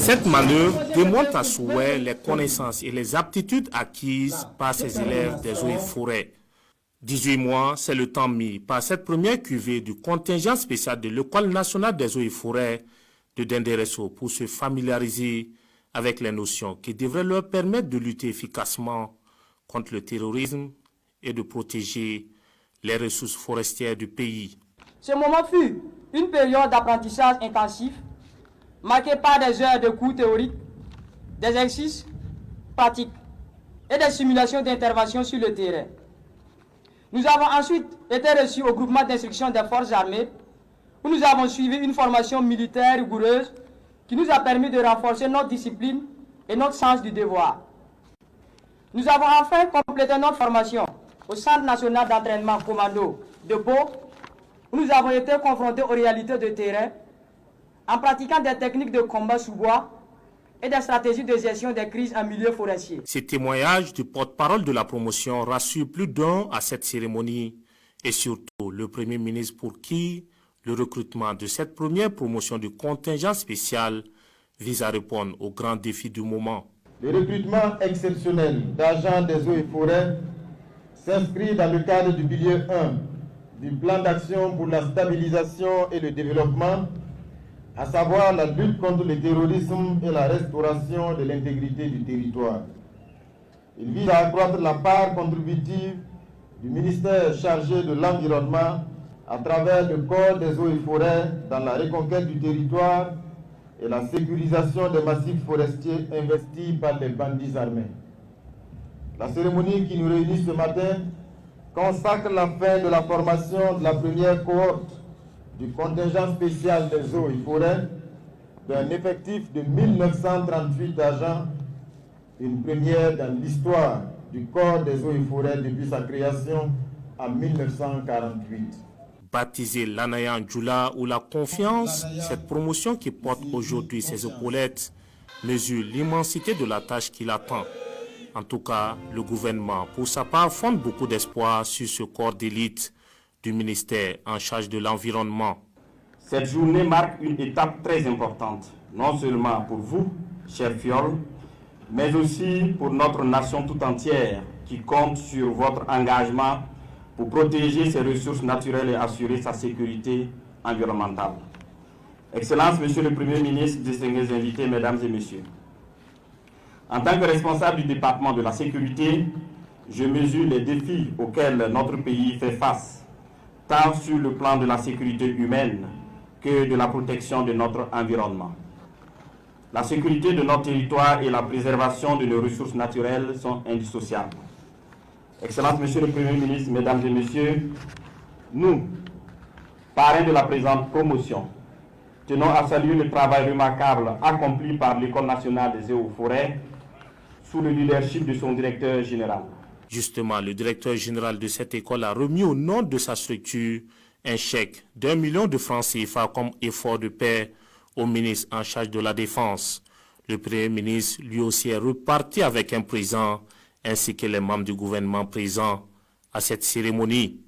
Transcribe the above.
Cette manœuvre démontre à souhait les connaissances et les aptitudes acquises par ces élèves des eaux et forêts. 18 mois, c'est le temps mis par cette première cuvée du contingent spécial de l'École nationale des eaux et forêts de Denderesso pour se familiariser avec les notions qui devraient leur permettre de lutter efficacement contre le terrorisme et de protéger les ressources forestières du pays. Ce moment fut une période d'apprentissage intensif, marquée par des heures de cours théoriques, des exercices pratiques et des simulations d'intervention sur le terrain. Nous avons ensuite été reçus au groupement d'instruction des forces armées, où nous avons suivi une formation militaire rigoureuse qui nous a permis de renforcer notre discipline et notre sens du devoir. Nous avons enfin complété notre formation au Centre national d'entraînement commando de Pau, où nous avons été confrontés aux réalités de terrain en pratiquant des techniques de combat sous bois et des stratégies de gestion des crises en milieu forestier. Ces témoignages du porte-parole de la promotion rassurent plus d'un à cette cérémonie et surtout le Premier ministre pour qui le recrutement de cette première promotion du contingent spécial vise à répondre aux grands défis du moment. Le recrutement exceptionnel d'agents des eaux et forêts s'inscrit dans le cadre du pilier 1 du plan d'action pour la stabilisation et le développement, à savoir la lutte contre le terrorisme et la restauration de l'intégrité du territoire. Il vise à accroître la part contributive du ministère chargé de l'environnement à travers le corps des eaux et forêts dans la reconquête du territoire et la sécurisation des massifs forestiers investis par les bandits armés. La cérémonie qui nous réunit ce matin consacre la fin de la formation de la première cohorte du contingent spécial des eaux et forêts d'un effectif de 1938 agents, une première dans l'histoire du corps des eaux et forêts depuis sa création en 1948. Baptisée l'Anayan Djoula ou la confiance, cette promotion qui porte aujourd'hui ses épaulettes mesure l'immensité de la tâche qui l'attend. En tout cas, le gouvernement, pour sa part, fonde beaucoup d'espoir sur ce corps d'élite du ministère en charge de l'environnement. Cette journée marque une étape très importante, non seulement pour vous, chers fioles, mais aussi pour notre nation tout entière qui compte sur votre engagement pour protéger ses ressources naturelles et assurer sa sécurité environnementale. Excellences, Monsieur le Premier ministre, distingués invités, Mesdames et Messieurs, en tant que responsable du département de la sécurité, je mesure les défis auxquels notre pays fait face, tant sur le plan de la sécurité humaine que de la protection de notre environnement. La sécurité de notre territoire et la préservation de nos ressources naturelles sont indissociables. Excellences, Monsieur le Premier ministre, Mesdames et Messieurs, nous, parrains de la présente promotion, tenons à saluer le travail remarquable accompli par l'École nationale des eaux et forêts sous le leadership de son directeur général. Justement, le directeur général de cette école a remis au nom de sa structure un chèque d'1 million de francs CFA comme effort de paix au ministre en charge de la Défense. Le Premier ministre, lui aussi, est reparti avec un présent ainsi que les membres du gouvernement présents à cette cérémonie.